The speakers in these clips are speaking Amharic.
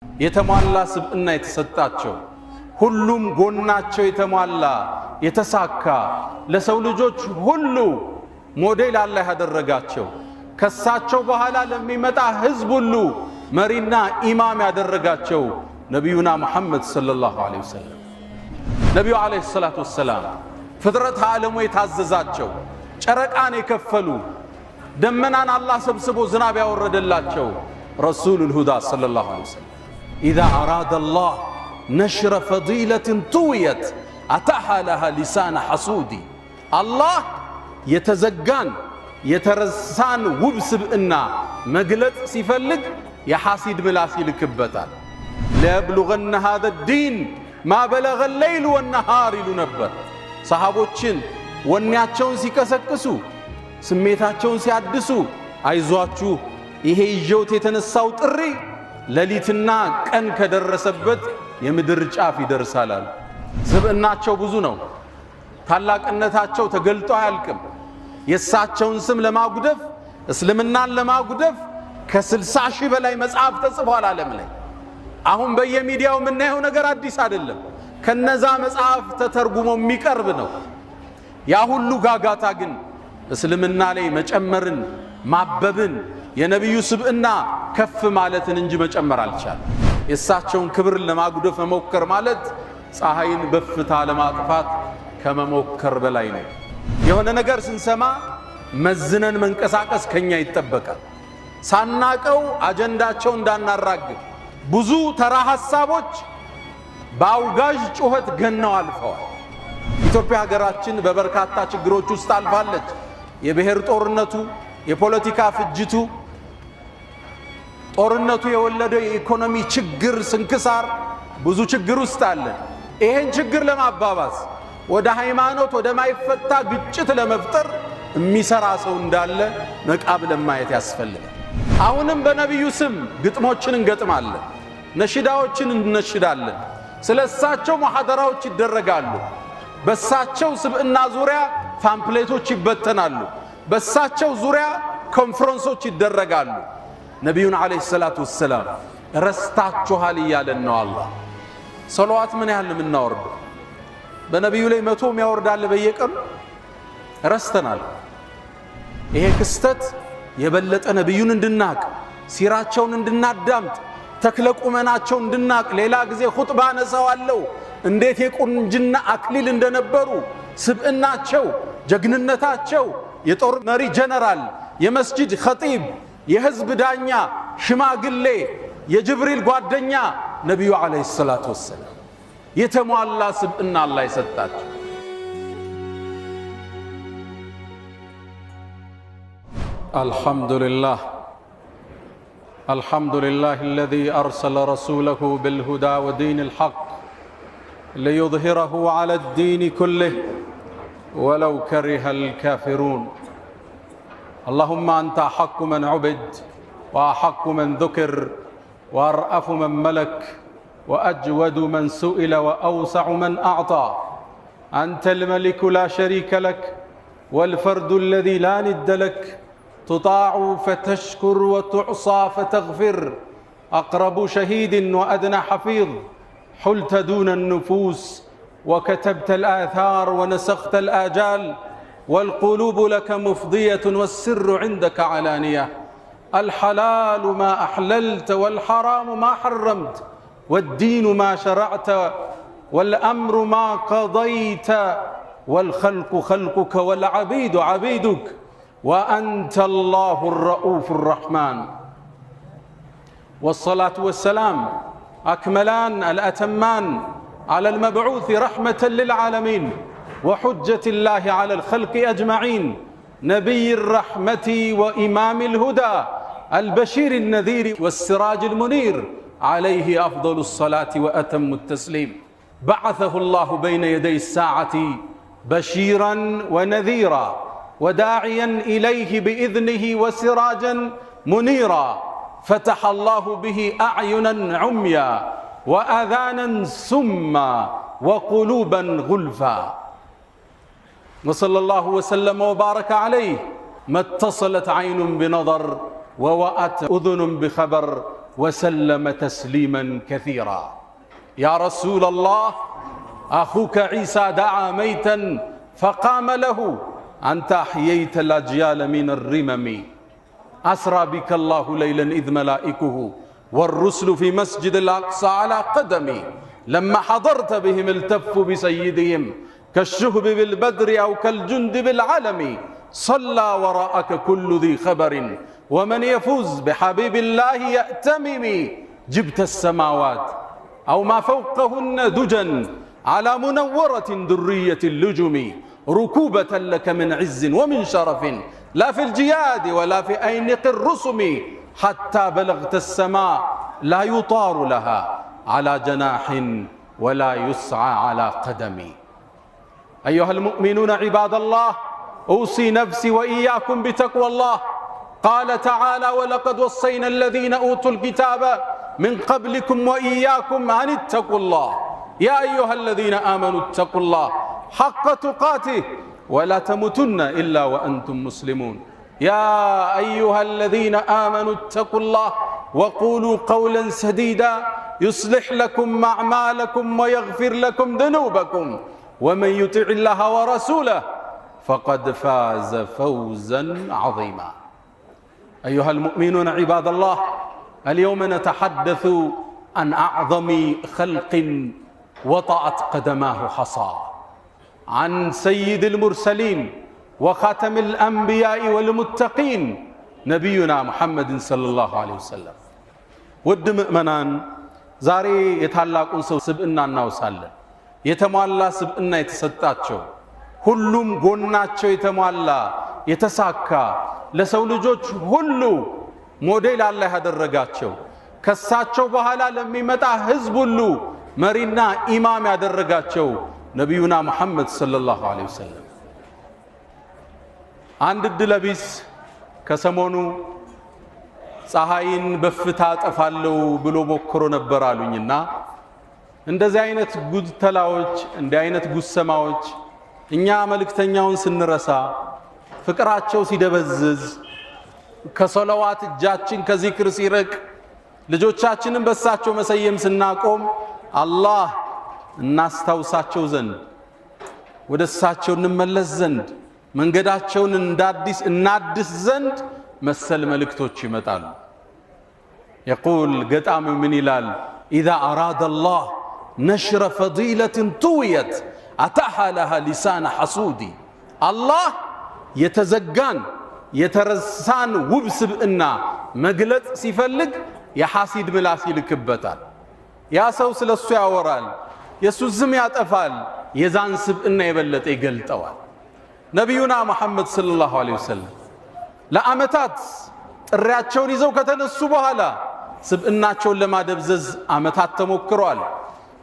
የተሟላ ስብዕና የተሰጣቸው ሁሉም ጎናቸው የተሟላ የተሳካ ለሰው ልጆች ሁሉ ሞዴል አላህ ያደረጋቸው ከሳቸው በኋላ ለሚመጣ ህዝብ ሁሉ መሪና ኢማም ያደረጋቸው ነብዩና መሐመድ ሰለላሁ ዐለይሂ ወሰለም ነብዩ ዐለይሂ ሰላቱ ወሰላም ፍጥረት ዓለሙ የታዘዛቸው ጨረቃን የከፈሉ ደመናን አላህ ሰብስቦ ዝናብ ያወረደላቸው ረሱሉል ሁዳ ሰለላሁ ዐለይሂ ወሰለም إذا أراد الله نشر فضيلة طويت أتاها لها لسان حسودي الله يتزقان يترسان وبسب إنا مقلت سيفلق يحاسيد ملاسي لكبتان ليبلغن هذا الدين ما بلغ الليل والنهار لنبر صحابوتشن ونياتشون سيكسكسو سميتاتشون سيعدسو አይዟችሁ ይሄ ይጆት የተነሳው ጥሪ ለሊትና ቀን ከደረሰበት የምድር ጫፍ ይደርሳል። ስብዕናቸው ብዙ ነው። ታላቅነታቸው ተገልጦ አያልቅም። የሳቸውን ስም ለማጉደፍ እስልምናን ለማጉደፍ ከ60 ሺህ በላይ መጽሐፍ ተጽፏል ዓለም ላይ። አሁን በየሚዲያው የምናየው ነገር አዲስ አይደለም። ከነዛ መጽሐፍ ተተርጉሞ የሚቀርብ ነው። ያ ሁሉ ጋጋታ ግን እስልምና ላይ መጨመርን ማበብን የነብዩ ስብዕና ከፍ ማለትን እንጂ መጨመር አልቻለም። የሳቸውን ክብር ለማጉደፍ መሞከር ማለት ፀሐይን በፍታ ለማጥፋት ከመሞከር በላይ ነው። የሆነ ነገር ስንሰማ መዝነን መንቀሳቀስ ከኛ ይጠበቃል። ሳናቀው አጀንዳቸው እንዳናራግብ ብዙ ተራ ሐሳቦች በአውጋዥ ጩኸት ገነው አልፈዋል። ኢትዮጵያ ሀገራችን በበርካታ ችግሮች ውስጥ አልፋለች። የብሔር ጦርነቱ፣ የፖለቲካ ፍጅቱ፣ ጦርነቱ የወለደው የኢኮኖሚ ችግር ስንክሳር ብዙ ችግር ውስጥ አለ። ይሄን ችግር ለማባባስ ወደ ሃይማኖት ወደ ማይፈታ ግጭት ለመፍጠር የሚሰራ ሰው እንዳለ ነቃብ ለማየት ያስፈልጋል። አሁንም በነብዩ ስም ግጥሞችን እንገጥማለን፣ ነሽዳዎችን እንነሽዳለን። ስለሳቸው ሙሐደራዎች ይደረጋሉ። በሳቸው ስብዕና ዙሪያ ፓምፕሌቶች ይበተናሉ። በሳቸው ዙሪያ ኮንፈረንሶች ይደረጋሉ። ነብዩን ዐለይሂ ሰላቱ ወሰላም ረስታችኋል እያለን ነው አላህ። ሰለዋት ምን ያህል የምናወርደው በነብዩ ላይ 100 የሚያወርዳል በየቀኑ ረስተናል። ይሄ ክስተት የበለጠ ነብዩን እንድናቅ ሲራቸውን እንድናዳምጥ ተክለቁመናቸው እንድናቅ ሌላ ጊዜ ኹጥባ ነሳዋለሁ እንዴት የቁንጅና አክሊል እንደነበሩ ስብዕናቸው ጀግንነታቸው የጦር መሪ ጀነራል የመስጂድ ኸጢብ የህዝብ ዳኛ ሽማግሌ የጅብሪል ጓደኛ ነብዩ ዐለይሂ ሰላቱ ወሰላም የተሟላ ስብዕና አላህ ይሰጣቸው። አልሐምዱሊላህ الذي أرسل رسوله بالهدى ودين الحق ليظهره على الدين كله ولو كره الكافرون اللهم أنت أحق من عبد وأحق من ذكر وأرأف من ملك وأجود من سئل وأوسع من أعطى أنت الملك لا شريك لك والفرد الذي لا ند لك تطاع فتشكر وتعصى فتغفر أقرب شهيد وأدنى حفيظ حلت دون النفوس وكتبت الآثار ونسخت الآجال والقلوب لك مفضية والسر عندك علانية الحلال ما أحللت والحرام ما حرمت والدين ما شرعت والأمر ما قضيت والخلق خلقك والعبيد عبيدك وأنت الله الرؤوف الرحمن والصلاة والسلام أكملان الأتمان على المبعوث رحمة للعالمين وحجة الله على الخلق أجمعين نبي الرحمة وإمام الهدى البشير النذير والسراج المنير عليه أفضل الصلاة وأتم التسليم بعثه الله بين يدي الساعة بشيرا ونذيرا وداعيا إليه بإذنه وسراجا منيرا فتح الله به أعينا عميا وآذانا سما وقلوبا غلفا وصلى الله وسلم وبارك عليه ما اتصلت عين بنظر ووأت أذن بخبر وسلم تسليما كثيرا. يا رسول الله أخوك عيسى دعا ميتا فقام له، أنت أحييت الأجيال من الرمم. أسرى بك الله ليلا إذ ملائكه والرسل في مسجد الأقصى على قدمي، لما حضرت بهم التفوا بسيدهم كالشهب بالبدر أو كالجند بالعلم. صلى وراءك كل ذي خبر، ومن يفوز بحبيب الله يأتمم. جبت السماوات أو ما فوقهن دجا على منورة درية اللجم، ركوبة لك من عز ومن شرف، لا في الجياد ولا في أينق الرسم. حتى بلغت السماء لا يطار لها على جناح ولا يسعى على قدم. أيها المؤمنون عباد الله، أوصي نفسي وإياكم بتقوى الله. قال تعالى: ولقد وصينا الذين أوتوا الكتاب من قبلكم وإياكم أن اتقوا الله. يا أيها الذين آمنوا اتقوا الله حق تقاته ولا تموتن إلا وأنتم مسلمون. يا أيها الذين آمنوا اتقوا الله وقولوا قولا سديدا يصلح لكم أعمالكم ويغفر لكم ذنوبكم، ومن يطع الله ورسوله فقد فاز فوزا عظيما. أيها المؤمنون عباد الله، اليوم نتحدث عن أعظم خلق وطأت قدماه حصى، عن سيد المرسلين وخاتم الأنبياء والمتقين نبينا محمد صلى الله عليه وسلم። ود مؤمنان ዛሬ የታላቁን ሰው ስብዕና እናውሳለን። የተሟላ ስብዕና የተሰጣቸው፣ ሁሉም ጎናቸው የተሟላ የተሳካ፣ ለሰው ልጆች ሁሉ ሞዴል አላህ ያደረጋቸው፣ ከሳቸው በኋላ ለሚመጣ ህዝብ ሁሉ መሪና ኢማም ያደረጋቸው ነቢዩና ሙሐመድ ሰለላሁ ዐለይሂ ወሰለም። አንድ ድለቢስ ከሰሞኑ ፀሐይን በፍታ ጠፋለው ብሎ ሞክሮ ነበር አሉኝና እንደዚህ አይነት ጉድተላዎች፣ እንዲህ አይነት ጉሰማዎች እኛ መልእክተኛውን ስንረሳ፣ ፍቅራቸው ሲደበዝዝ፣ ከሶላዋት እጃችን ከዚክር ሲርቅ፣ ልጆቻችንን በሳቸው መሰየም ስናቆም አላህ እናስታውሳቸው ዘንድ፣ ወደ እሳቸው እንመለስ ዘንድ፣ መንገዳቸውን እናድስ ዘንድ መሰል መልእክቶች ይመጣሉ። يقول ገጣሚው ምን ይላል? إذا أراد الله نشر فضيلة طويت أتاها لها لسان حسودي. الله የተዘጋን የተረሳን ውብ ስብዕና መግለጽ ሲፈልግ የሐሲድ ምላስ ይልክበታል። ያ ሰው ስለሱ ያወራል፣ የሱ ስም ያጠፋል፣ የዛን ስብዕና የበለጠ ይገልጠዋል። ነቢዩና መሐመድ ሰለላሁ ዐለይሂ ወሰለም ለዓመታት ጥሪያቸውን ይዘው ከተነሱ በኋላ ስብዕናቸውን ለማደብዘዝ ዓመታት ተሞክሯል።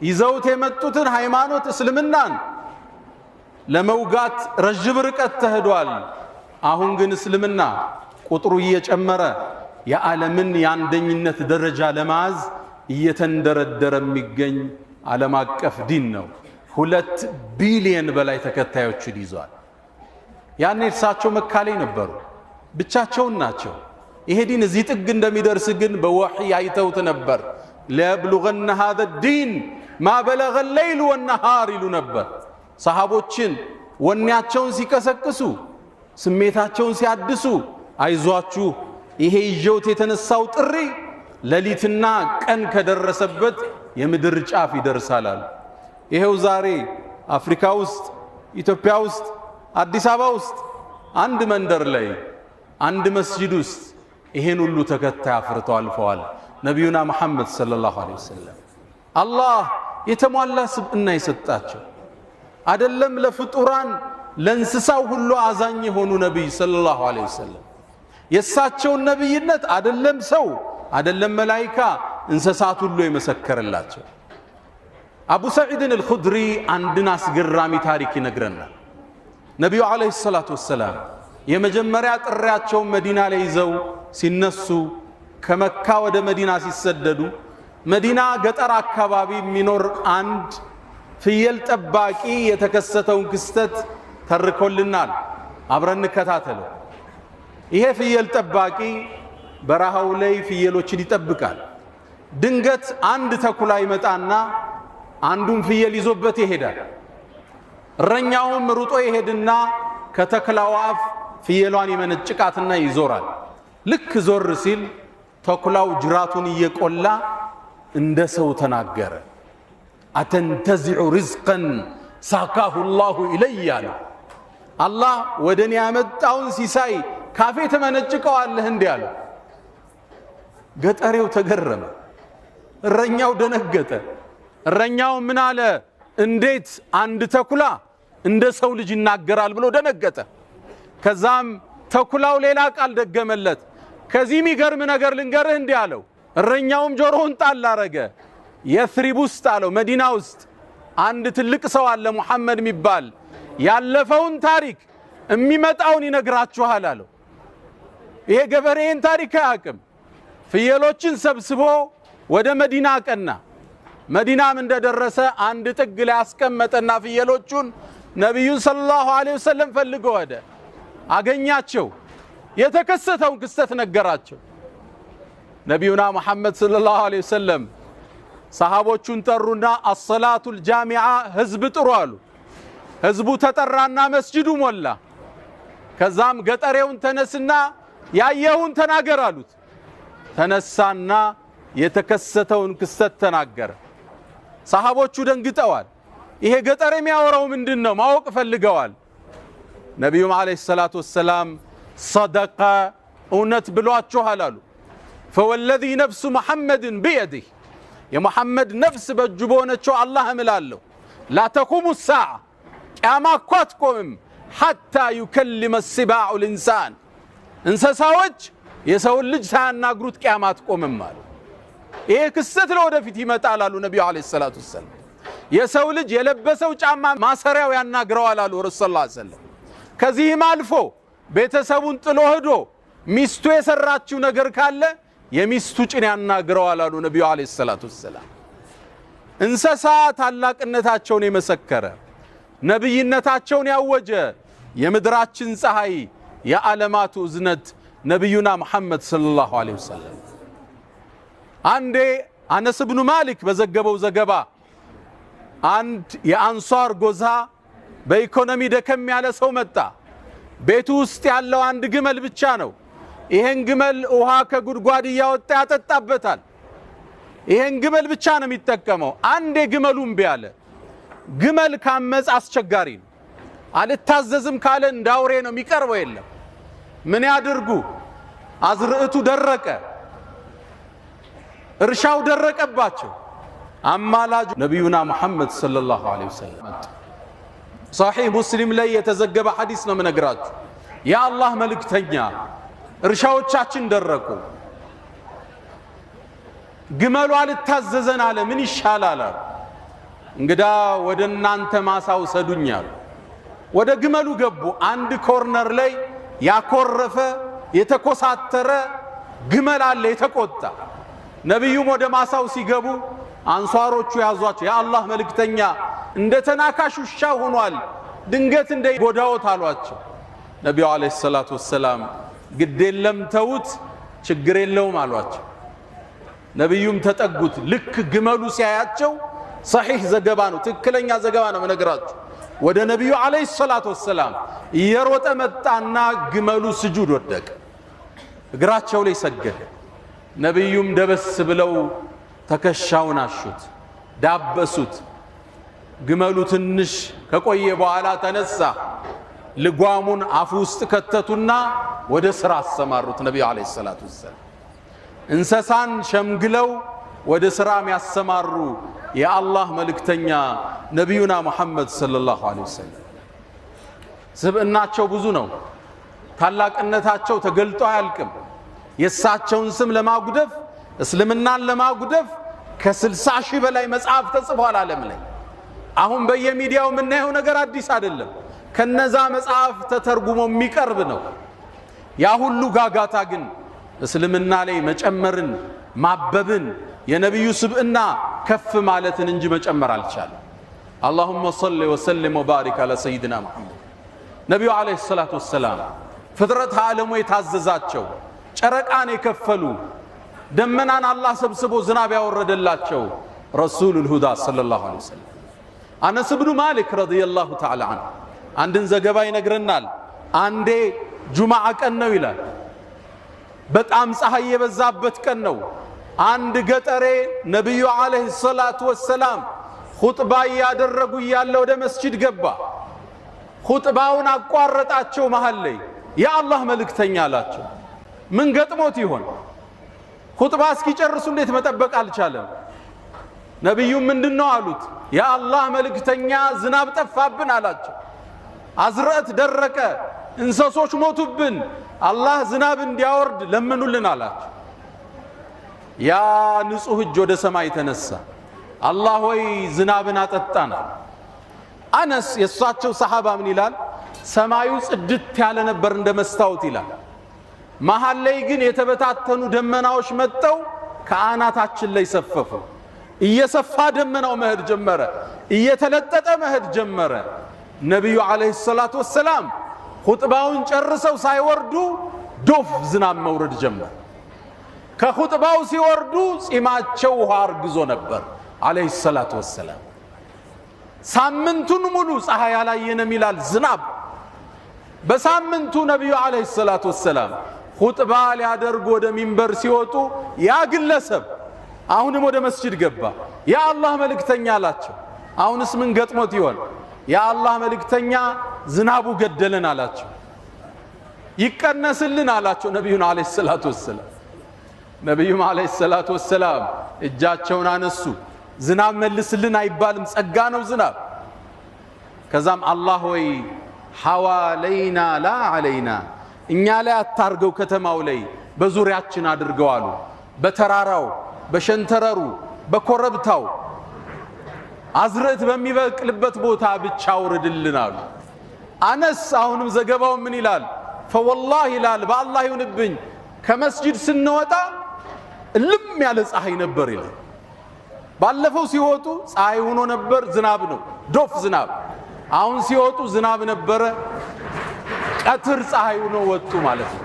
ይዘውት የመጡትን ሃይማኖት እስልምናን ለመውጋት ረጅም ርቀት ተሄዷል። አሁን ግን እስልምና ቁጥሩ እየጨመረ የዓለምን የአንደኝነት ደረጃ ለማዝ እየተንደረደረ የሚገኝ ዓለም አቀፍ ዲን ነው። 2 ቢሊየን በላይ ተከታዮችን ይዟል። ያኔ እርሳቸው መካ ላይ ነበሩ፣ ብቻቸውን ናቸው። ይሄ ዲን እዚህ ጥግ እንደሚደርስ ግን በወህይ አይተውት ነበር። ለብሉገነ هذا الدين ما بلغ الليل والنهار ይሉ ነበር። ሰሃቦችን ወኔያቸውን ሲቀሰቅሱ፣ ስሜታቸውን ሲያድሱ፣ አይዟችሁ ይሄ ይዤውት የተነሳው ጥሪ ሌሊትና ቀን ከደረሰበት የምድር ጫፍ ይደርሳል። ይሄው ዛሬ አፍሪካ ውስጥ፣ ኢትዮጵያ ውስጥ፣ አዲስ አበባ ውስጥ አንድ መንደር ላይ አንድ መስጂድ ውስጥ ይሄን ሁሉ ተከታይ አፍርተው አልፈዋል ነቢዩና መሐመድ ሰለላሁ ዐለይሂ ወሰለም። አላህ የተሟላ ስብዕና የሰጣቸው አይደለም ለፍጡራን ለእንስሳው ሁሉ አዛኝ የሆኑ ነቢይ ሰለላሁ ዐለይሂ ወሰለም። የእሳቸውን ነቢይነት አይደለም ሰው አይደለም መላኢካ እንስሳት ሁሉ የመሰከረላቸው። አቡ ሰዒድን አልኹድሪ አንድን አስገራሚ ታሪክ ይነግረናል። ነቢዩ ዐለይሂ ሰላቱ ወሰላም የመጀመሪያ ጥሪያቸውን መዲና ላይ ይዘው ሲነሱ፣ ከመካ ወደ መዲና ሲሰደዱ፣ መዲና ገጠር አካባቢ የሚኖር አንድ ፍየል ጠባቂ የተከሰተውን ክስተት ተርኮልናል። አብረን እንከታተለው። ይሄ ፍየል ጠባቂ በረሃው ላይ ፍየሎችን ይጠብቃል። ድንገት አንድ ተኩላ ይመጣና አንዱን ፍየል ይዞበት ይሄዳል። እረኛውም ሩጦ ይሄድና ከተኩላው አፍ ፍየሏን ይመነጭቃትና ይዞራል። ልክ ዞር ሲል ተኩላው ጅራቱን እየቆላ እንደ ሰው ተናገረ። አተንተዚዑ ሪዝቀን ሳካሁ ላሁ ኢለይ አለ። አላህ ወደ እኔ ያመጣውን ሲሳይ ካፌ ተመነጭቀዋለህ እንዲህ አለ። ገጠሬው ተገረመ፣ እረኛው ደነገጠ። እረኛው ምን አለ? እንዴት አንድ ተኩላ እንደ ሰው ልጅ ይናገራል ብሎ ደነገጠ። ከዛም ተኩላው ሌላ ቃል ደገመለት። ከዚህ የሚገርም ነገር ልንገርህ እንዲህ አለው። እረኛውም ጆሮውን ጣል አረገ። የስሪብ ውስጥ አለው መዲና ውስጥ አንድ ትልቅ ሰው አለ ሙሐመድ የሚባል ያለፈውን ታሪክ የሚመጣውን ይነግራችኋል አለው። ይሄ ገበሬን ታሪክ አያውቅም። ፍየሎችን ሰብስቦ ወደ መዲና አቀና። መዲናም እንደደረሰ አንድ ጥግ ላይ አስቀመጠና ፍየሎቹን ነብዩን ሰለላሁ ዐለይሂ ወሰለም ፈልጎ ወደ አገኛቸው። የተከሰተውን ክስተት ነገራቸው። ነብዩና መሐመድ ሰለላሁ ዐለይሂ ወሰለም ሰሃቦቹን ጠሩና አሰላቱል ጃሚዓ ህዝብ ጥሩ አሉ። ህዝቡ ተጠራና መስጂዱ ሞላ። ከዛም ገጠሬውን ተነስና ያየውን ተናገር አሉት። ተነሳና የተከሰተውን ክስተት ተናገረ። ሰሃቦቹ ደንግጠዋል። ይሄ ገጠር የሚያወራው ምንድነው ማወቅ ፈልገዋል። ነብዩም አለይሂ ሰላቱ ወሰላም صدق እውነት ብሏችኋል አሉ። فوالذي نفس محمد بيده የሙሐመድ ነፍስ በእጁ በሆነችው አላህ እምላለሁ لا تقوم الساعة ቂያማ እኮ አትቆምም حتى يكلم السباع الإنسان እንስሳዎች የሰውን ልጅ ሳያናግሩት ቂያማ አትቆምም አሉ። ይሄ ክስተት ለወደፊት ይመጣል አሉ ነብዩ አለይሂ ሰላቱ ወሰላም። የሰው ልጅ የለበሰው ጫማ ማሰሪያው ያናግረዋል አሉ ረሱል ሰለላሁ ዐለይሂ ወሰለም። ከዚህም አልፎ ቤተሰቡን ጥሎ ሄዶ ሚስቱ የሰራችው ነገር ካለ የሚስቱ ጭን ያናግረዋል አሉ ነብዩ አለይሂ ሰላቱ ወሰላም። እንስሳ ታላቅነታቸውን የመሰከረ ነብይነታቸውን ያወጀ የምድራችን ፀሐይ የዓለማቱ እዝነት ነብዩና መሐመድ ሰለላሁ ዐለይሂ ወሰለም። አንዴ አነስ ኢብኑ ማሊክ በዘገበው ዘገባ አንድ የአንሷር ጎዛ በኢኮኖሚ ደከም ያለ ሰው መጣ። ቤቱ ውስጥ ያለው አንድ ግመል ብቻ ነው። ይሄን ግመል ውሃ ከጉድጓድ እያወጣ ያጠጣበታል። ይሄን ግመል ብቻ ነው የሚጠቀመው። አንዴ ግመሉም ቢያለ ግመል ካመጽ አስቸጋሪ ነው። አልታዘዝም ካለ እንዳውሬ ነው የሚቀርበው። የለም ምን ያድርጉ? አዝርዕቱ ደረቀ፣ እርሻው ደረቀባቸው። አማላጅ ነብዩና መሐመድ ሰለላሁ ዐለይሂ ወሰለም صحيح ሙስሊም ላይ የተዘገበ ሐዲስ ነው መነግራችሁ። ያ አላህ መልእክተኛ እርሻዎቻችን ደረቁ፣ ግመሉ አልታዘዘን አለ፣ ምን ይሻላል አሉ። እንግዳ ወደ እናንተ ማሳ ውሰዱኝ አሉ። ወደ ግመሉ ገቡ። አንድ ኮርነር ላይ ያኮረፈ የተኮሳተረ ግመል አለ የተቆጣ። ነብዩም ወደ ማሳው ሲገቡ አንሷሮቹ ያዟቸው። ያ አላህ መልእክተኛ እንደ ተናካሽ ውሻ ሆኗል፣ ድንገት እንደ ጎዳዎት አሏቸው። ነብዩ አለይሂ ሰላቱ ወሰላም ግድ የለም ተውት፣ ችግር የለውም አሏቸው። ነብዩም ተጠጉት። ልክ ግመሉ ሲያያቸው صحيح ዘገባ ነው፣ ትክክለኛ ዘገባ ነው መነግራችሁ። ወደ ነብዩ አለይሂ ሰላቱ ወሰላም እየሮጠ መጣና ግመሉ ስጁድ ወደቀ፣ እግራቸው ላይ ሰገደ። ነብዩም ደበስ ብለው ተከሻውን አሹት፣ ዳበሱት። ግመሉ ትንሽ ከቆየ በኋላ ተነሳ። ልጓሙን አፉ ውስጥ ከተቱና ወደ ስራ አሰማሩት። ነብዩ አለይሂ ሰላቱ ወሰላም እንስሳን ሸምግለው ወደ ስራ የሚያሰማሩ የአላህ መልእክተኛ ነብዩና መሐመድ ሰለላሁ ዐለይሂ ወሰለም። ስብዕናቸው ብዙ ነው። ታላቅነታቸው ተገልጦ አያልቅም። የእሳቸውን ስም ለማጉደፍ እስልምናን ለማጉደፍ ከ60 ሺህ በላይ መጽሐፍ ተጽፏል ዓለም ላይ። አሁን በየሚዲያው የምናየው ነገር አዲስ አይደለም። ከነዛ መጽሐፍ ተተርጉሞ የሚቀርብ ነው። ያ ሁሉ ጋጋታ ግን እስልምና ላይ መጨመርን፣ ማበብን፣ የነብዩ ስብዕና ከፍ ማለትን እንጂ መጨመር አልቻለም። اللهم صل وسلم وبارك على سيدنا محمد። ነብዩ አለይሂ ሰላቱ ወሰላም ፍጥረት ዓለሙ የታዘዛቸው ጨረቃን የከፈሉ ደመናን አላህ ሰብስቦ ዝናብ ያወረደላቸው ረሱሉል ሁዳ ሰለላሁ ዐለይሂ ወሰለም። አነስ ብኑ ማሊክ ረዲየላሁ ተዓላ ዐንሁ አንድን ዘገባ ይነግረናል። አንዴ ጁምዓ ቀን ነው ይላል። በጣም ፀሐይ የበዛበት ቀን ነው። አንድ ገጠሬ ነብዩ አለይሂ ሰላቱ ወሰላም ኹጥባ ያደረጉ እያለ ወደ መስጂድ ገባ። ኹጥባውን አቋረጣቸው መሃል ላይ። የአላህ መልእክተኛ አላቸው፣ ምን ገጥሞት ይሆን? ኹጥባ እስኪጨርሱ እንዴት መጠበቅ አልቻለም? ነብዩ ምንድነው አሉት። የአላህ መልእክተኛ ዝናብ ጠፋብን አላቸው። አዝርዕት ደረቀ፣ እንስሶች ሞቱብን፣ አላህ ዝናብ እንዲያወርድ ለምኑልን አላቸው። ያ ንጹህ እጅ ወደ ሰማይ ተነሳ። አላህ ወይ ዝናብን አጠጣና። አነስ የሷቸው ሰሃባ ምን ይላል? ሰማዩ ጽድት ያለ ነበር እንደ መስታወት ይላል። መሃል ላይ ግን የተበታተኑ ደመናዎች መጥተው ከአናታችን ላይ ሰፈፉ። እየሰፋ ደመናው መሄድ ጀመረ፣ እየተለጠጠ መሄድ ጀመረ። ነብዩ አለይሂ ሰላቱ ወሰላም ኹጥባውን ጨርሰው ሳይወርዱ ዶፍ ዝናብ መውረድ ጀመረ። ከኹጥባው ሲወርዱ ጺማቸው ውሃ አርግዞ ነበር አለይሂ ሰላቱ ወሰላም። ሳምንቱን ሙሉ ፀሐይ ያላየንም ይላል ዝናብ። በሳምንቱ ነብዩ አለይሂ ሰላቱ ወሰላም ኹጥባ ሊያደርጉ ወደ ሚንበር ሲወጡ ያ ግለሰብ አሁንም ወደ መስጂድ ገባ። ያ አላህ መልእክተኛ አላቸው፣ አሁንስ ምን ገጥሞት ይሆን? ያ አላህ መልእክተኛ ዝናቡ ገደለን አላቸው። ይቀነስልን አላቸው ነብዩን አለይሂ ሰላቱ ወሰላም። ነብዩም አለይሂ ሰላቱ ወሰላም እጃቸውን አነሱ። ዝናብ መልስልን አይባልም፣ ጸጋ ነው ዝናብ። ከዛም አላህ ወይ ሐዋለይና ላ ዐለይና፣ እኛ ላይ አታርገው፣ ከተማው ላይ በዙሪያችን አድርገው አሉ። በተራራው በሸንተረሩ በኮረብታው አዝርዕት በሚበቅልበት ቦታ ብቻ አውርድልን አሉ። አነስ አሁንም ዘገባው ምን ይላል? ፈወላሂ ይላል፣ በአላህ ይሁንብኝ ከመስጂድ ስንወጣ እልም ያለ ፀሐይ ነበር ይላል። ባለፈው ሲወጡ ፀሐይ ሆኖ ነበር፣ ዝናብ ነው ዶፍ ዝናብ። አሁን ሲወጡ ዝናብ ነበረ፣ ቀትር ፀሐይ ሆኖ ወጡ ማለት ነው።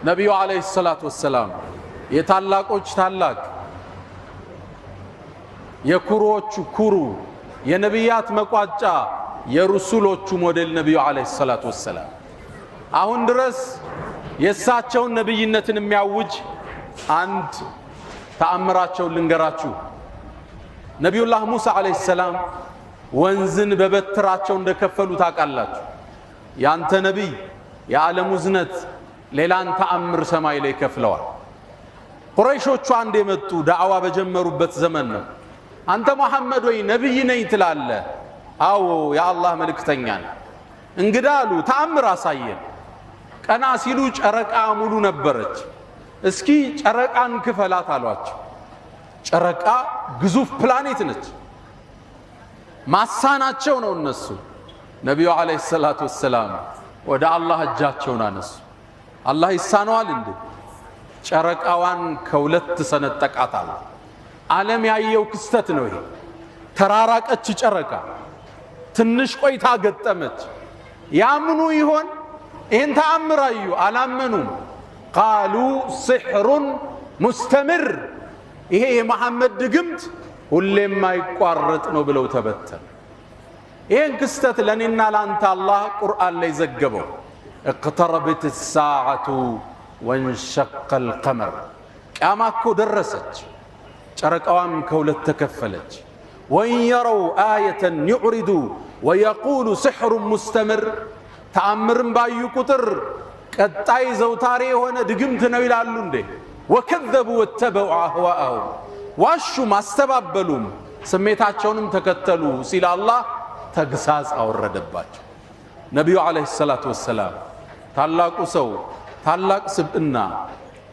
ነብዩ አለይሂ ሰላቱ ወሰላም የታላቆች ታላቅ የኩሮቹ ኩሩ የነቢያት መቋጫ የሩሱሎቹ ሞዴል ነብዩ አለይሂ ሰላቱ ወሰላም አሁን ድረስ የሳቸውን ነብይነትን የሚያውጅ አንድ ተአምራቸውን ልንገራችሁ። ነቢዩላህ ሙሳ አለይሂ ሰላም ወንዝን በበትራቸው እንደከፈሉ ታውቃላችሁ። ያንተ ነቢይ የዓለሙ ዝነት ሌላን ተአምር ሰማይ ላይ ከፍለዋል። ቁረይሾቹ አንድ የመጡ ዳዕዋ በጀመሩበት ዘመን ነው። አንተ መሐመድ ወይ ነብይ ነኝ ትላለህ? አዎ የአላህ መልእክተኛ ነኝ። እንግዳ አሉ ተአምር አሳየን። ቀና ሲሉ ጨረቃ ሙሉ ነበረች። እስኪ ጨረቃን ክፈላት አሏቸው። ጨረቃ ግዙፍ ፕላኔት ነች። ማሳናቸው ነው እነሱ። ነቢዩ አለይሂ ሰላቱ ወሰላም ወደ አላህ እጃቸውን አነሱ። አላህ ይሳነዋል እንዴ? ጨረቃዋን ከሁለት ሰነጠቃት አለ። ዓለም ያየው ክስተት ነው ይሄ። ተራራቀች ጨረቃ፣ ትንሽ ቆይታ ገጠመች። ያምኑ ይሆን? ይህን ተአምር አዩ፣ አላመኑም። ቃሉ ሲሕሩን ሙስተምር፣ ይሄ የመሐመድ ድግምት ሁሌም ማይቋረጥ ነው ብለው ተበተኑ። ይህን ክስተት ለእኔና ለአንተ አላህ ቁርአን ላይ ዘገበው። እቅተረበት ሳዓቱ ወንሸቀል ቀመር፣ ቂያማ እኮ ደረሰች፣ ጨረቃዋም ከሁለት ተከፈለች። ወን የረው አየተን ዩዕሪዱ ወየቁሉ ሲሕሩን ሙስተምር፣ ተአምርን ባዩ ቁጥር ቀጣይ ዘውታሪ የሆነ ድግምት ነው ይላሉ እንዴ። ወከዘቡ ወተበዑ አህዋአሁም፣ ዋሹም አስተባበሉም ስሜታቸውንም ተከተሉ ሲል አላህ ተግሳጽ አወረደባቸው። ነቢዩ አለይሂ ሰላቱ ወሰላም ታላቁ ሰው ታላቅ ስብዕና፣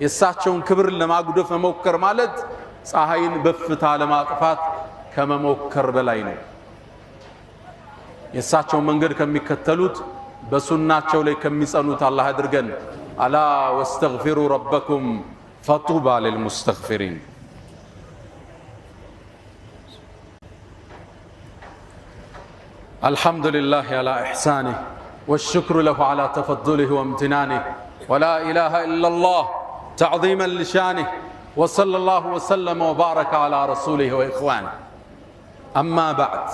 የእሳቸውን ክብር ለማጉደፍ መሞከር ማለት ፀሐይን በፍታ ለማጥፋት ከመሞከር በላይ ነው። የእሳቸውን መንገድ ከሚከተሉት በሱናቸው ላይ ከሚጸኑት አላህ አድርገን። አላ ወስተግፊሩ ረበኩም ፈጡባ ልልሙስተግፊሪን። الحمد لله على إحسانه والشكر له على تفضله وامتنانه ولا إله إلا الله تعظيما لشانه وصلى الله وسلم وبارك على رسوله وإخوانه أما بعد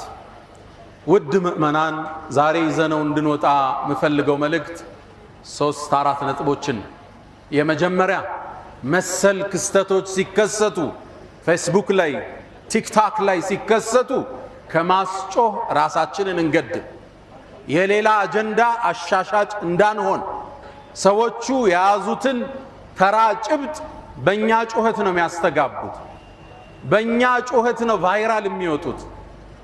ود مؤمنان زاري زنو اندنوطا مفلقو ملكت 3-4 ነጥቦችን የመጀመሪያ መሰል ክስተቶች ሲከሰቱ ፌስቡክ ላይ ቲክቶክ ላይ ሲከሰቱ ከማስጮህ ራሳችንን እንገድብ የሌላ አጀንዳ አሻሻጭ እንዳንሆን ሰዎቹ ያዙትን ተራ ጭብጥ በእኛ ጩኸት ነው የሚያስተጋቡት በእኛ ጩኸት ነው ቫይራል የሚወጡት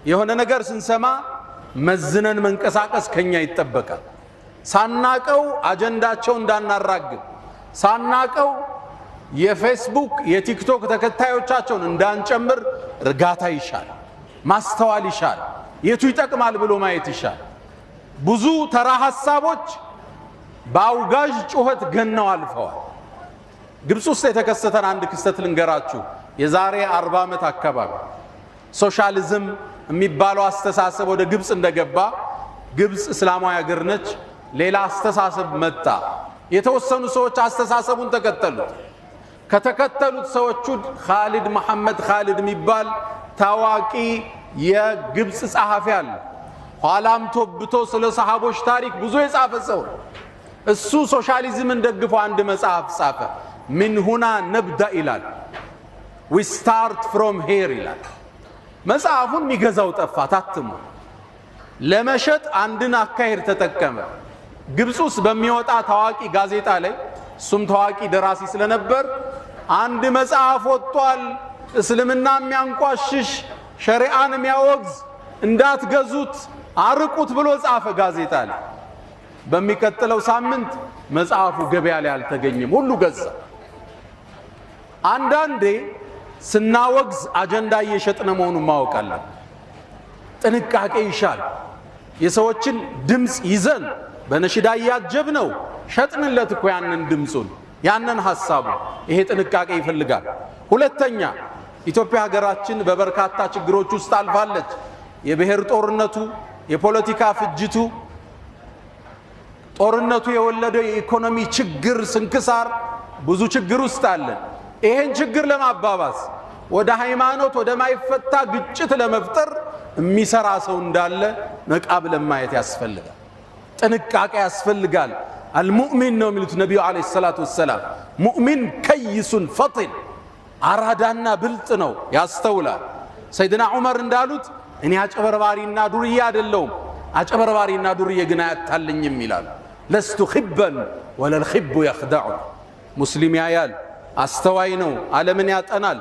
የሆነ ነገር ስንሰማ መዝነን መንቀሳቀስ ከኛ ይጠበቃል ሳናቀው አጀንዳቸው እንዳናራግብ ሳናቀው የፌስቡክ የቲክቶክ ተከታዮቻቸውን እንዳንጨምር እርጋታ ይሻል ማስተዋል ይሻል የቱ ይጠቅማል ብሎ ማየት ይሻል ብዙ ተራ ሐሳቦች ባውጋጅ ጩኸት ገነው አልፈዋል ግብጽ ውስጥ የተከሰተን አንድ ክስተት ልንገራችሁ የዛሬ 40 ዓመት አካባቢ ሶሻሊዝም የሚባለው አስተሳሰብ ወደ ግብጽ እንደገባ ግብጽ እስላማዊ ሀገር ነች ሌላ አስተሳሰብ መጣ የተወሰኑ ሰዎች አስተሳሰቡን ተከተሉት ከተከተሉት ሰዎቹ ኻሊድ መሐመድ ኻሊድ የሚባል ታዋቂ የግብጽ ጸሐፊ አለ ኋላም ተብቶ ስለ ሰሃቦች ታሪክ ብዙ የጻፈ ሰው እሱ ሶሻሊዝምን ደግፎ አንድ መጽሐፍ ጻፈ ምን ሁና ነብዳ ይላል we start from here ይላል መጽሐፉን የሚገዛው ጠፋ ታትሞ ለመሸጥ አንድን አካሄድ ተጠቀመ ግብጽ ውስጥ በሚወጣ ታዋቂ ጋዜጣ ላይ እሱም ታዋቂ ደራሲ ስለነበር አንድ መጽሐፍ ወጥቷል እስልምና የሚያንቋሽሽ ሸሪዓን የሚያወግዝ እንዳትገዙት አርቁት ብሎ ጻፈ ጋዜጣ ላይ በሚቀጥለው ሳምንት መጽሐፉ ገበያ ላይ አልተገኘም ሁሉ ገዛ አንዳንዴ ስናወግዝ አጀንዳ እየሸጥነ መሆኑን ማወቃለን ጥንቃቄ ይሻል የሰዎችን ድምጽ ይዘን በነሽዳ ያጀብነው ሸጥንለት እኮ ያንን ድምጹን ያንን ሐሳቡ ይሄ ጥንቃቄ ይፈልጋል ሁለተኛ ኢትዮጵያ ሀገራችን በበርካታ ችግሮች ውስጥ አልፋለች የብሔር ጦርነቱ የፖለቲካ ፍጅቱ ጦርነቱ የወለደው የኢኮኖሚ ችግር ስንክሳር ብዙ ችግር ውስጥ አለ ይሄን ችግር ለማባባስ ወደ ሃይማኖት ወደ ማይፈታ ግጭት ለመፍጠር የሚሰራ ሰው እንዳለ መቃብ ለማየት ያስፈልጋል ጥንቃቄ ያስፈልጋል አልሙእሚን ነው የሚሉት ነብዩ አለይሂ ሰላቱ ወሰለም ሙእሚን ከይሱን ፈጥን አራዳና ብልጥ ነው ያስተውላል ሰይድና ዑመር እንዳሉት እኔ አጨበርባሪና ዱርዬ አይደለሁም አጨበርባሪና ዱርዬ ግን አያታልኝም ይላል ለስቱ ኺበን ወለል ኺቡ يخدع ሙስሊም ያያል አስተዋይ ነው ዓለምን ያጠናል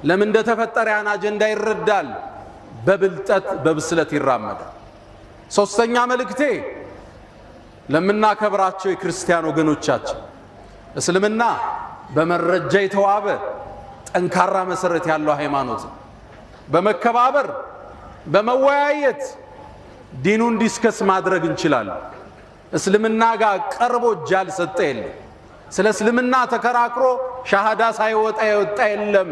ለምን እንደተፈጠረ ያን አጀንዳ ይረዳል በብልጠት በብስለት ይራመዳል ሶስተኛ መልእክቴ ለምናከብራቸው የክርስቲያን ወገኖቻችን እስልምና በመረጃ የተዋበ ጠንካራ መሰረት ያለው ሃይማኖት በመከባበር በመወያየት ዲኑን ዲስከስ ማድረግ እንችላለን እስልምና ጋር ቀርቦ ጃል ሰጠ የለም ስለ እስልምና ተከራክሮ ሻሃዳ ሳይወጣ የወጣ የለም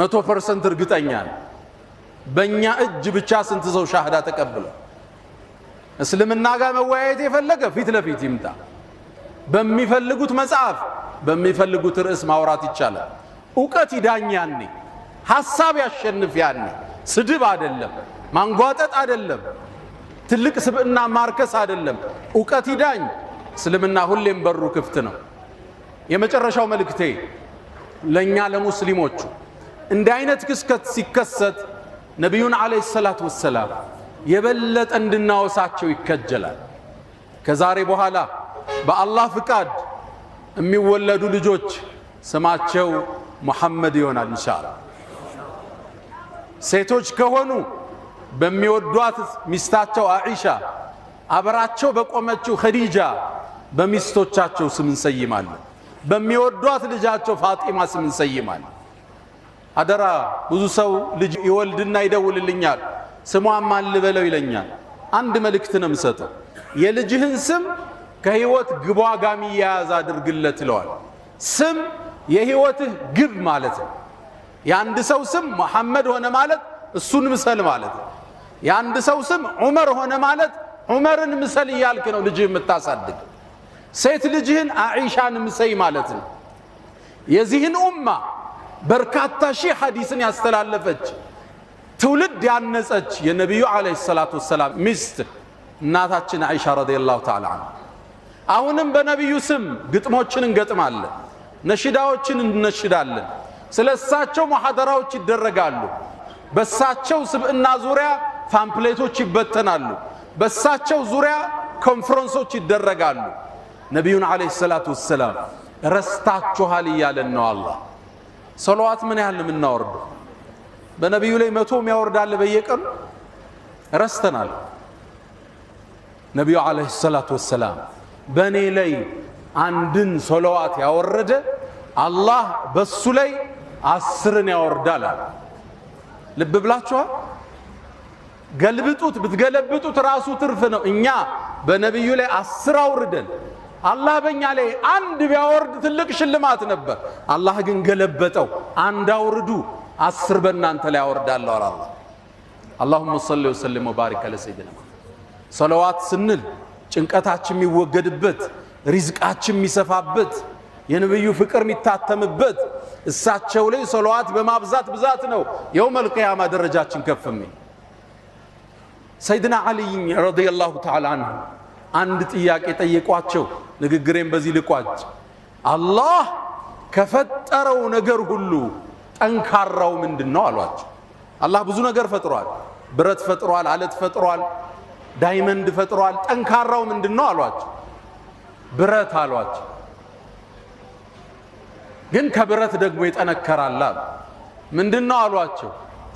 100% እርግጠኛ ነኝ በእኛ እጅ ብቻ ስንት ሰው ሻሃዳ ተቀበለ እስልምና ጋር መወያየት የፈለገ ፊት ለፊት ይምጣ በሚፈልጉት መጽሐፍ በሚፈልጉት ርዕስ ማውራት ይቻላል ዕውቀት ይዳኛኒ ሐሳብ ያሸንፍ ያኒ ስድብ አይደለም ማንጓጠጥ አይደለም ትልቅ ስብዕና ማርከስ አይደለም ዕውቀት ይዳኝ እስልምና ሁሌም በሩ ክፍት ነው የመጨረሻው መልእክቴ ለኛ ለሙስሊሞች እንደ አይነት ክስከት ሲከሰት ነብዩን አለይሂ ሰላቱ ወሰለም የበለጠ እንድናወሳቸው ይከጀላል ከዛሬ በኋላ በአላህ ፍቃድ የሚወለዱ ልጆች ስማቸው ሙሐመድ ይሆናል ኢንሻአላህ ሴቶች ከሆኑ በሚወዷት ሚስታቸው አኢሻ አብራቸው በቆመችው ኸዲጃ በሚስቶቻቸው ስም እንሰይማለን በሚወዷት ልጃቸው ፋጢማ ስም እንሰይማለን አደራ ብዙ ሰው ልጅ ይወልድና ይደውልልኛል ስሟን ማን ልበለው ይለኛል አንድ መልእክት ነው የምሰጠው የልጅህን ስም ከህይወት ግቧ ጋር የሚያያዝ አድርግለት ይለዋል ስም የህይወትህ ግብ ማለት ነው የአንድ ሰው ስም መሐመድ ሆነ ማለት እሱን ምሰል ማለት ነው የአንድ ሰው ስም ዑመር ሆነ ማለት ዑመርን ምሰል ይያልክ ነው ልጅህ የምታሳድግ ሴት ልጅህን አኢሻን ምሰይ ማለት ነው የዚህን ኡማ በርካታ ሺህ ሐዲስን ያስተላለፈች ትውልድ ያነጸች የነብዩ አለይሂ ሰላቱ ወሰላም ሚስት እናታችን አይሻ ረዲየላሁ ተዓላ ዐንሃ አሁንም በነብዩ ስም ግጥሞችን እንገጥማለን ነሽዳዎችን እንነሽዳለን ስለሳቸው ሙሐደራዎች ይደረጋሉ በሳቸው ስብዕና ዙሪያ ፓምፕሌቶች ይበተናሉ በሳቸው ዙሪያ ኮንፈረንሶች ይደረጋሉ ነብዩን አለይሂ ሰላቱ ወሰላም ረስታችኋል ይያለን ነው አላህ ሰለዋት ምን ያህል ምናወርድ በነብዩ ላይ 100 የሚያወርዳል በየቀኑ ረስተናል ነብዩ አለይሂ ሰላቱ ወሰላም በኔ ላይ አንድን ሰለዋት ያወረደ አላህ በሱ ላይ 10ን ያወርዳል ልብ ብላችኋል ገልብጡት ብትገለብጡት ራሱ ትርፍ ነው እኛ በነብዩ ላይ 10 አውርደን አላህ በእኛ ላይ አንድ ቢያወርድ ትልቅ ሽልማት ነበር አላህ ግን ገለበጠው አንድ አውርዱ 10 በእናንተ ላይ ያወርዳል አላህ اللهم صل وسلم وبارك على سيدنا ሰለዋት ስንል ጭንቀታችን የሚወገድበት ሪዝቃችን የሚሰፋበት የነብዩ ፍቅር የሚታተምበት እሳቸው ላይ ሰለዋት በማብዛት ብዛት ነው የውመል ቂያማ ደረጃችን ከፍም ሰይድና አሊ ረዲየላሁ ተዓላ ዐንሁ አንድ ጥያቄ ጠየቋቸው ንግግሬን በዚህ ልቋጭ አላህ ከፈጠረው ነገር ሁሉ ጠንካራው ምንድነው አሏቸው አላህ ብዙ ነገር ፈጥሯል ብረት ፈጥሯል አለት ፈጥሯል ዳይመንድ ፈጥሯል ጠንካራው ምንድነው አሏቸው ብረት አሏቸው ግን ከብረት ደግሞ ይጠነከራል ምንድነው አሏቸው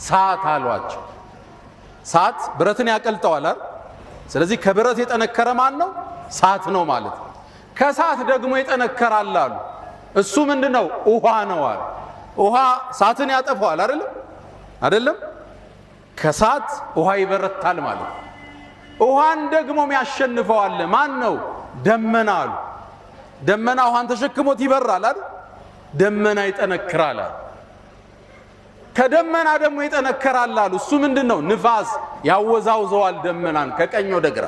ሰዓት አሏቸው ሰዓት ብረትን ያቀልጠዋል አይደል ስለዚህ ከብረት የጠነከረ ማን ነው ሰዓት ነው ማለት ከሰዓት ደግሞ ይጠነከራል አሉ እሱ ምንድነው ውሃ ነው አሉ ውሃ ሰዓትን ያጠፋዋል አይደለም ከሰዓት ውሃ ይበረታል ማለት ውሃን ደግሞ የሚያሸንፈዋል ማን ነው ደመና አሉ ደመና ውሃን ተሸክሞት ይበራል አይደል ደመና ይጠነክራል ከደመና ደግሞ ይጠነከራል አሉ እሱ ምንድነው ንፋስ ያወዛውዘዋል ደመናን ከቀኝ ወደ ግራ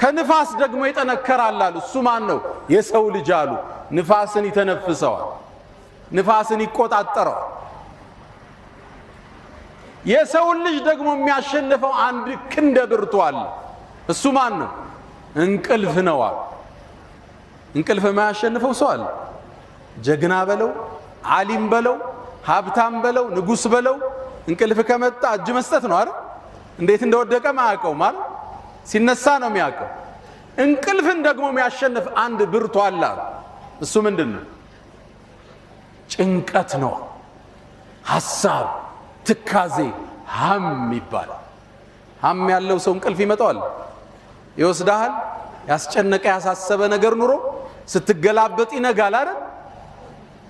ከንፋስ ደግሞ ይጠነከራል አሉ እሱ ማን ነው የሰው ልጅ አሉ ንፋስን ይተነፍሰዋል ንፋስን ይቆጣጠረዋል የሰው ልጅ ደግሞ የሚያሸንፈው አንድ ክንደ ብርቱ አለ እሱ ማን ነው እንቅልፍ ነው እንቅልፍ የማያሸንፈው ሰው አለ ጀግና በለው ዓሊም በለው ሀብታም በለው ንጉስ በለው እንቅልፍ ከመጣ እጅ መስጠት ነው አይደል እንዴት እንደወደቀ ማያውቀው ማለት ሲነሳ ነው የሚያውቀው እንቅልፍን ደግሞ የሚያሸንፍ አንድ ብርቱ አለ እሱ ምንድነው ጭንቀት ነው ሐሳብ ትካዜ ሀም ይባላል ሀም ያለው ሰው እንቅልፍ ይመጣዋል ይወስዳል ያስጨነቀ ያሳሰበ ነገር ኑሮ ስትገላበጥ ይነጋል አይደል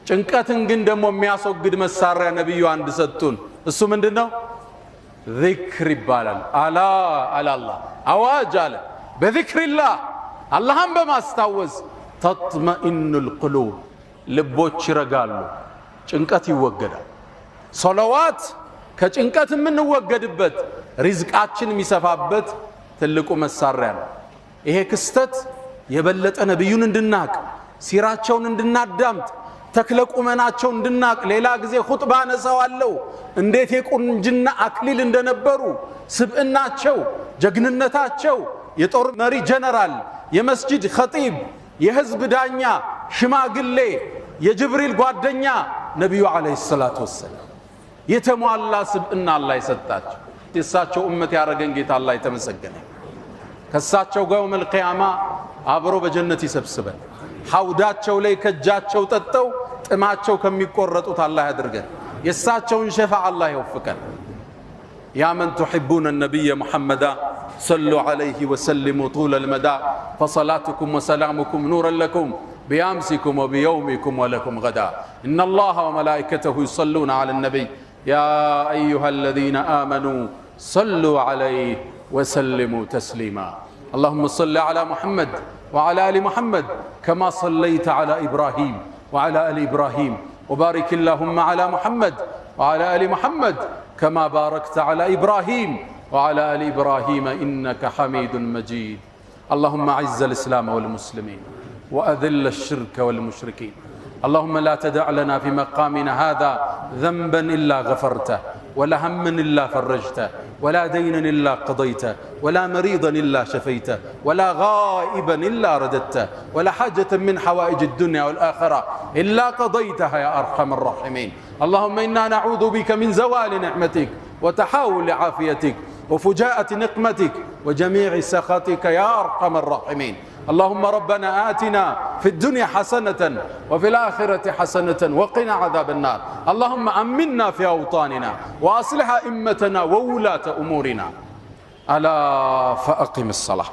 ጭንቀትን ግን ደግሞ የሚያስወግድ መሳሪያ ነብዩ አንድ ሰጡን እሱ ምንድነው ዚክር ይባላል አላ አላህ አዋጅ አለ በዚክርላህ አላህን በማስታወስ ተጥመኢኑል ቁሉብ ልቦች ይረጋሉ ጭንቀት ይወገዳል ሰለዋት ከጭንቀት የምንወገድበት ሪዝቃችን የሚሰፋበት ትልቁ መሳሪያ ነው ይሄ ክስተት የበለጠ ነብዩን እንድናቅ ሲራቸውን እንድናዳምጥ ተክለቁመናቸው እንድናቅ ሌላ ጊዜ ኹጥባ ነሳዋለው እንዴት የቁንጅና አክሊል እንደነበሩ ስብዕናቸው ጀግንነታቸው የጦር መሪ ጀነራል የመስጂድ ኸጢብ የህዝብ ዳኛ ሽማግሌ የጅብሪል ጓደኛ ነብዩ አለይሂ ሰላቱ ወሰለም የተሟላ ስብዕና አላህ ይሰጣቸው የሳቸው ኡመት ያረገን ጌታ አላህ የተመሰገነ ከሳቸው ጋር የውመል ቂያማ አብሮ በጀነት ይሰብስበን ሐውዳቸው ላይ ከጃቸው ጠጠው ጥማቸው ከሚቆረጡት አላህ ያድርገን የሳቸውን ሸፋዓ አላህ ይወፍቀን يا من تحبون النبي محمد صلوا عليه وسلموا طول المدى فصلاتكم وسلامكم نورا لكم بأمسكم وبيومكم ولكم غدا إن الله وملائكته يصلون على النبي يا أيها الذين آمنوا صلوا عليه وسلموا تسليما اللهم صل على محمد وعلى آل محمد كما صليت على إبراهيم وعلى آل إبراهيم وبارك اللهم على محمد وعلى آل محمد كما باركت على إبراهيم وعلى آل إبراهيم إنك حميد مجيد اللهم أعز الإسلام والمسلمين وأذل الشرك والمشركين اللهم لا تدع لنا في مقامنا هذا ذنبا إلا غفرته، ولا هما إلا فرجته، ولا دينا إلا قضيته، ولا مريضا إلا شفيته، ولا غائبا إلا رددته، ولا حاجة من حوائج الدنيا والآخرة إلا قضيتها يا أرحم الراحمين. اللهم إنا نعوذ بك من زوال نعمتك وتحاول عافيتك وفجاءة نقمتك وجميع سخطك يا أرحم الراحمين. اللهم ربنا آتنا في الدنيا حسنة وفي الآخرة حسنة وقنا عذاب النار. اللهم أمنا في أوطاننا وأصلح أئمتنا وولاة أمورنا. ألا فأقم الصلاة.